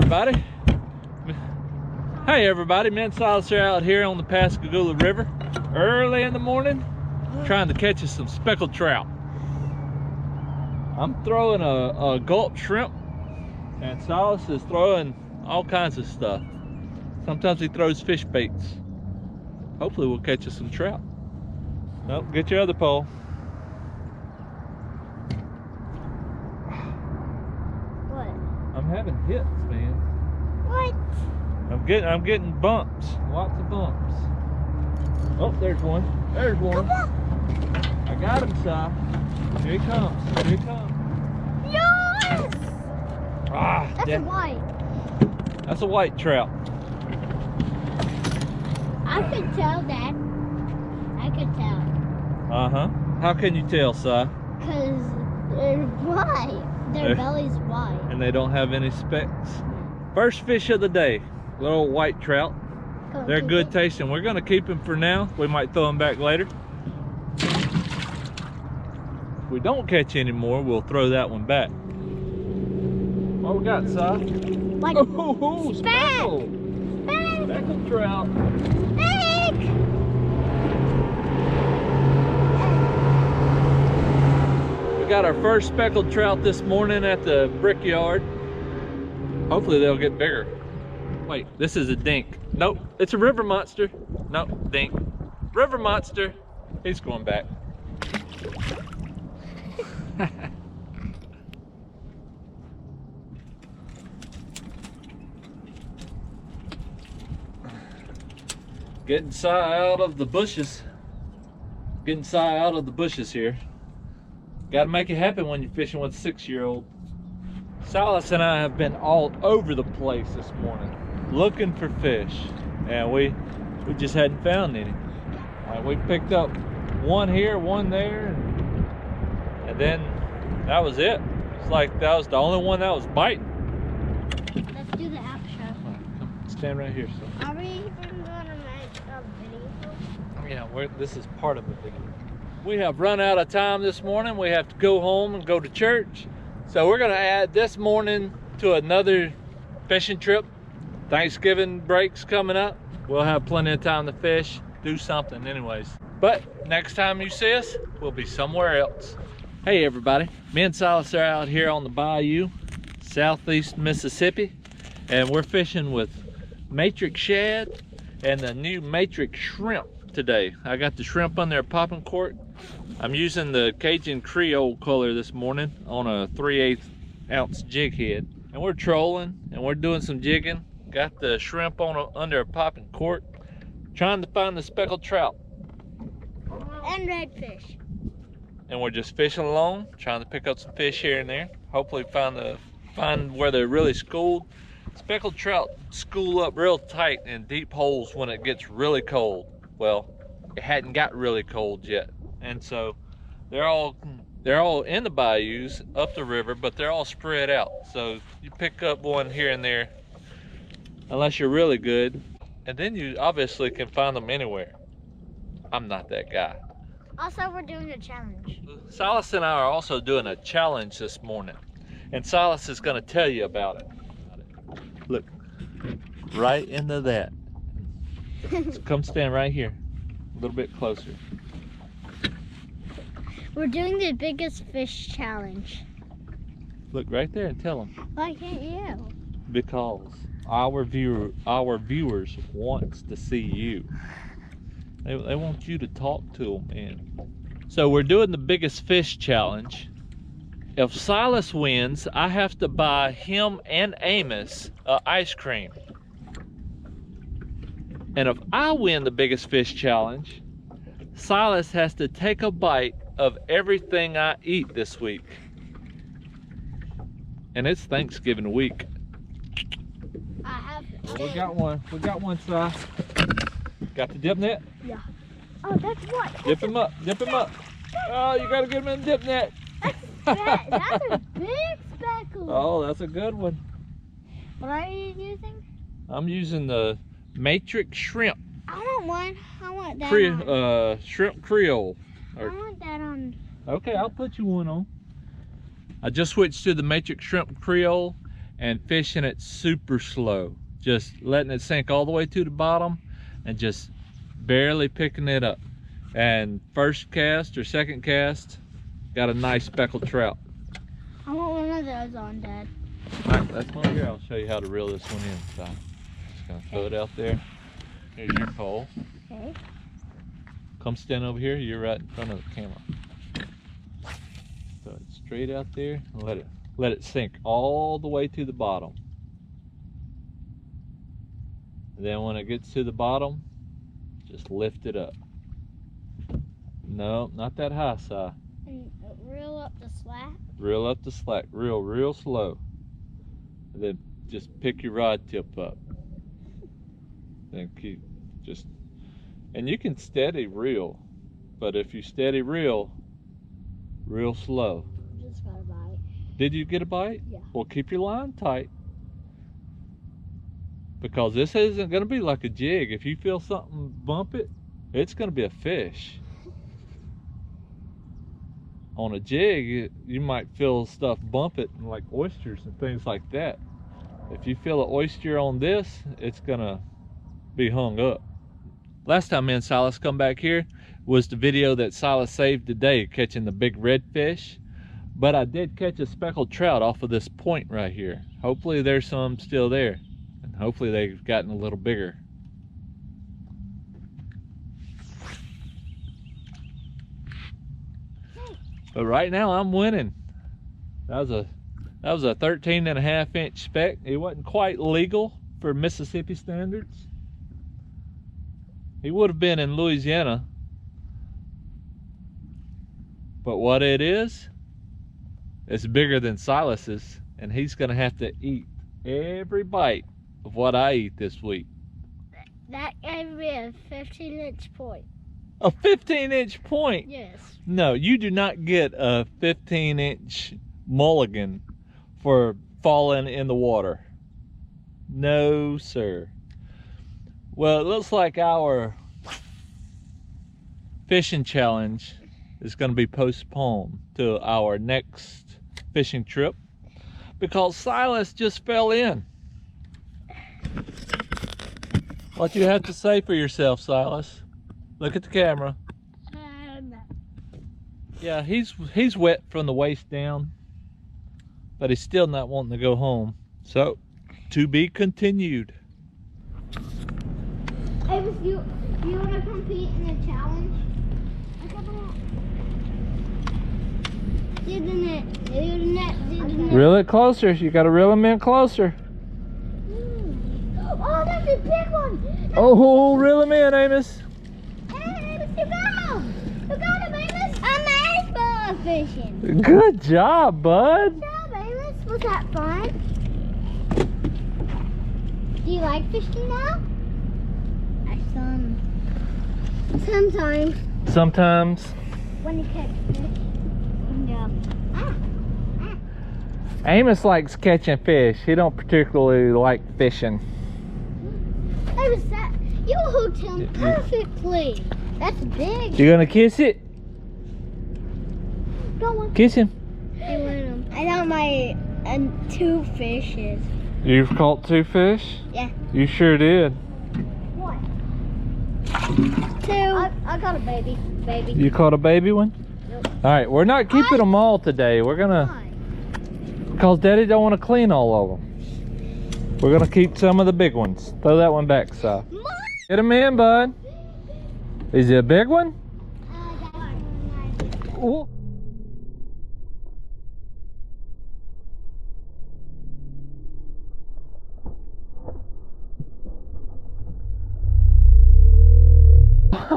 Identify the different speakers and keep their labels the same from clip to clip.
Speaker 1: everybody. Hey everybody, me and Silas are out here on the Pascagoula River early in the morning trying to catch us some speckled trout. I'm throwing a gulp shrimp and Silas is throwing all kinds of stuff. Sometimes he throws fish baits. Hopefully we'll catch us some trout. Nope, get your other pole.
Speaker 2: What?
Speaker 1: I'm having hits, man.
Speaker 2: What?
Speaker 1: I'm getting bumps, lots of bumps. Oh, there's one. There's one.
Speaker 2: Come on.
Speaker 1: I got him, Si. Here he comes. Here he comes.
Speaker 2: Yes!
Speaker 1: Ah,
Speaker 2: That's a white.
Speaker 1: That's a white trout.
Speaker 2: I could tell that. I could tell.
Speaker 1: Uh-huh. How can you tell, Si?
Speaker 2: Because they're white. Their belly's white.
Speaker 1: And they don't have any specks. First fish of the day. Little white trout. They're good tasting. We're going to keep them for now. We might throw them back later. If we don't catch any more, we'll throw that one back. What we got, Si?
Speaker 2: Like
Speaker 1: oh, speckled! Speckled trout. We got our first speckled trout this morning at the brickyard. Hopefully they'll get bigger. Wait, this is a dink. Nope, it's a river monster. Nope, dink. River monster. He's going back. Getting Si out of the bushes. Getting Si out of the bushes here. Gotta make it happen when you're fishing with a 6-year-old. Silas and I have been all over the place this morning looking for fish, and we just hadn't found any. We picked up one here, one there, and then that was it. It's like that was the only one that was biting.
Speaker 2: Let's do the outro.
Speaker 1: Right, come stand right here. So.
Speaker 2: Are we even going to make a video?
Speaker 1: Yeah, this is part of the video. We have run out of time this morning. We have to go home and go to church. So we're gonna add this morning to another fishing trip. Thanksgiving break's coming up. We'll have plenty of time to fish, do something anyways. But next time you see us, we'll be somewhere else. Hey everybody, me and Silas are out here on the bayou, southeast Mississippi, and we're fishing with matrix shad and the new matrix shrimp today. I got the shrimp on their popping cork. I'm using the Cajun Creole color this morning on a 3/8 ounce jig head. And we're trolling and we're doing some jigging. Got the shrimp on under a popping cork. Trying to find the speckled trout.
Speaker 2: And redfish.
Speaker 1: And we're just fishing along, trying to pick up some fish here and there. Hopefully find where they're really schooled. Speckled trout school up real tight in deep holes when it gets really cold. Well, it hadn't got really cold yet. And so they're all in the bayous up the river, but they're all spread out. So you pick up one here and there, unless you're really good, and then you obviously can find them anywhere. I'm not that guy.
Speaker 2: Also, we're doing a challenge.
Speaker 1: Silas and I are also doing a challenge this morning, and Silas is going to tell you about it. Look, right into that. So come stand right here, a little bit closer.
Speaker 2: We're doing the biggest fish challenge.
Speaker 1: Look right there and tell them.
Speaker 2: Why can't you?
Speaker 1: Because our viewers wants to see you. They want you to talk to them, man. So we're doing the biggest fish challenge. If Silas wins, I have to buy him and Amos ice cream. And if I win the biggest fish challenge, Silas has to take a bite of everything I eat this week. And it's Thanksgiving week. Well, we got one, Si. Got the dip net?
Speaker 2: Yeah. Oh, that's what?
Speaker 1: Dip him up, dip him up. Oh, you gotta get him in the dip net.
Speaker 2: That's a big speckle.
Speaker 1: Oh, that's a good one.
Speaker 2: What are you using?
Speaker 1: I'm using the matrix shrimp.
Speaker 2: I want one. I want that
Speaker 1: Shrimp Creole.
Speaker 2: I want that on.
Speaker 1: Okay, I'll put you one on. I just switched to the matrix shrimp Creole, and fishing it super slow. Just letting it sink all the way to the bottom and just barely picking it up. And first cast or second cast, got a nice speckled trout.
Speaker 2: I want one of those on, Dad.
Speaker 1: Alright, that's one here. I'll show you how to reel this one in. So, just gonna throw it out there. Here's your pole.
Speaker 2: Okay.
Speaker 1: Come stand over here. You're right in front of the camera. Throw it straight out there and let it sink all the way to the bottom. And then when it gets to the bottom, just lift it up. No, not that high, Si.
Speaker 2: And reel up the slack.
Speaker 1: Reel up the slack, real slow. And then just pick your rod tip up. Then keep just, and you can steady reel, but if you steady reel, real slow.
Speaker 2: Just got a bite.
Speaker 1: Did you get a bite?
Speaker 2: Yeah.
Speaker 1: Well, keep your line tight. Because this isn't gonna be like a jig. If you feel something bump it, it's gonna be a fish. On a jig, you might feel stuff bump it, like oysters and things like that. If you feel an oyster on this, it's gonna be hung up. Last time me and Silas come back here was the video that Silas saved today, catching the big redfish. But I did catch a speckled trout off of this point right here. Hopefully there's some still there. And hopefully they've gotten a little bigger. But right now I'm winning. That was a 13.5-inch speck. It wasn't quite legal for Mississippi standards. He would have been in Louisiana. But what it is, it's bigger than Silas's, and he's gonna have to eat every bite of what I eat this week.
Speaker 2: That gave me a 15-inch point.
Speaker 1: A 15-inch point?
Speaker 2: Yes.
Speaker 1: No, you do not get a 15-inch mulligan for falling in the water. No, sir. Well, it looks like our fishing challenge is going to be postponed to our next fishing trip because Silas just fell in. What do you have to say for yourself, Silas? Look at the camera. Yeah, he's wet from the waist down, but he's still not wanting to go home. So, to be continued.
Speaker 2: Hey, do you want to compete in the challenge?
Speaker 1: Reel it closer. You got to reel him in closer.
Speaker 2: Oh, that's a big one.
Speaker 1: Oh, reel him in, Amos.
Speaker 2: Hey, Amos, you got him. You got him, Amos. I'm iceberg fishing.
Speaker 1: Good job, bud.
Speaker 2: Good job, Amos. Was that fun? Do you like fishing now? Sometimes.
Speaker 1: Sometimes.
Speaker 2: When you catch fish.
Speaker 1: Amos likes catching fish. He don't particularly like fishing.
Speaker 2: Hey, was that? You hooked him perfectly. That's big.
Speaker 1: You gonna kiss it?
Speaker 2: Go on.
Speaker 1: Kiss him.
Speaker 2: I want him. I got my 2 fishes.
Speaker 1: You've caught 2 fish?
Speaker 2: Yeah.
Speaker 1: You sure did.
Speaker 2: What? 2. I got a baby.
Speaker 1: You caught a baby one?
Speaker 2: Yep.
Speaker 1: All right, we're not keeping them all today. We're gonna, because Daddy don't want to clean all of them. We're gonna keep some of the big ones. Throw that one back, Si. Get him in, bud. Is it a big one? Ooh.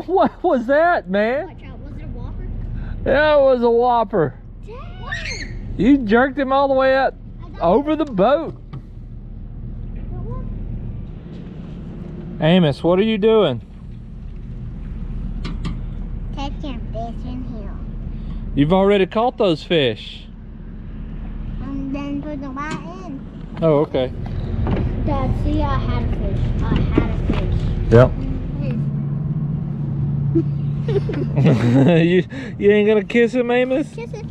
Speaker 1: What was that, man?
Speaker 2: Was it a whopper?
Speaker 1: Yeah, it was a whopper.
Speaker 2: Dang.
Speaker 1: You jerked him all the way up over the boat. Amos, what are you doing?
Speaker 2: Catching fish in here.
Speaker 1: You've already caught those fish.
Speaker 2: And then put the line in.
Speaker 1: Oh, okay.
Speaker 2: Dad, see, I had a fish.
Speaker 1: Yep. you ain't gonna kiss him, Amos?
Speaker 2: Kiss him.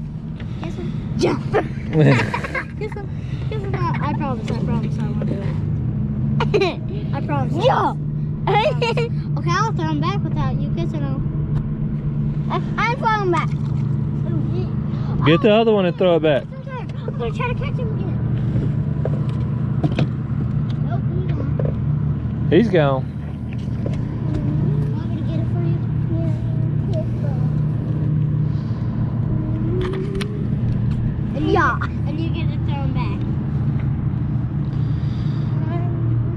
Speaker 2: Kiss him. Jump. Kiss him. Kiss him. I promise I won't do it. I promise. Yeah. Okay, I'll throw him back without you kissing him. I'm throwing back.
Speaker 1: Get the other one and throw it back.
Speaker 2: I'm gonna try to catch him again. Nope, he's gone.
Speaker 1: He's gone.
Speaker 2: Want me to get it for you? Yeah. And you get to throw him back.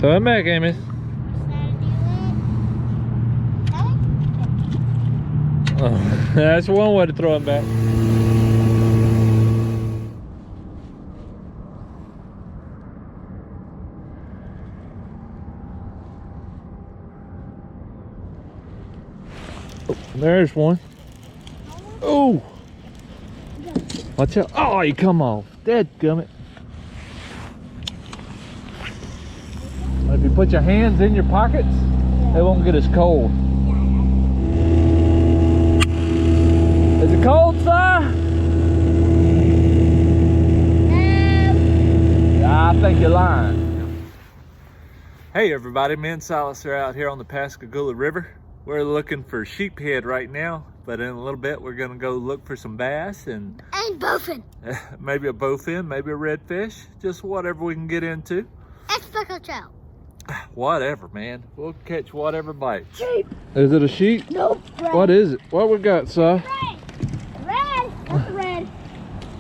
Speaker 1: Throw it back, Amy. Oh, that's one way to throw him back. Oh, there's one. Oh! Watch out. Oh, you come off. Dadgummit. If you put your hands in your pockets, they won't get as cold. Is it cold, Si? I think you're lying. Hey everybody, me and Silas are out here on the Pascagoula River. We're looking for sheephead right now, but in a little bit we're gonna go look for some bass and
Speaker 2: bowfin.
Speaker 1: maybe a bowfin, maybe a redfish, just whatever we can get into.
Speaker 2: And speckled trout.
Speaker 1: Whatever, man. We'll catch whatever bites.
Speaker 2: Sheep.
Speaker 1: Is it a sheep?
Speaker 2: Nope. Red.
Speaker 1: What is it? What we got, Si?
Speaker 2: Red. That's red.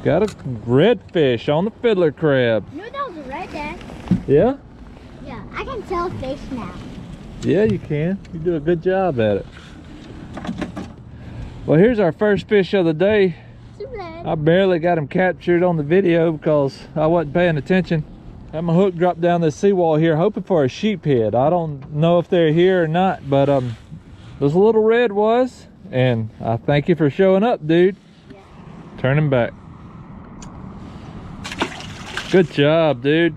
Speaker 1: Got a redfish on the fiddler crab.
Speaker 2: You know that was a red, Dad?
Speaker 1: Yeah?
Speaker 2: Yeah, I can tell fish now.
Speaker 1: Yeah, you can. You do a good job at it. Well, here's our first fish of the day.
Speaker 2: It's red.
Speaker 1: I barely got him captured on the video because I wasn't paying attention. Had my hook drop down this seawall here, hoping for a sheephead. I don't know if they're here or not, but this little red was, and I thank you for showing up, dude.
Speaker 2: Yeah.
Speaker 1: Turn him back. Good job, dude.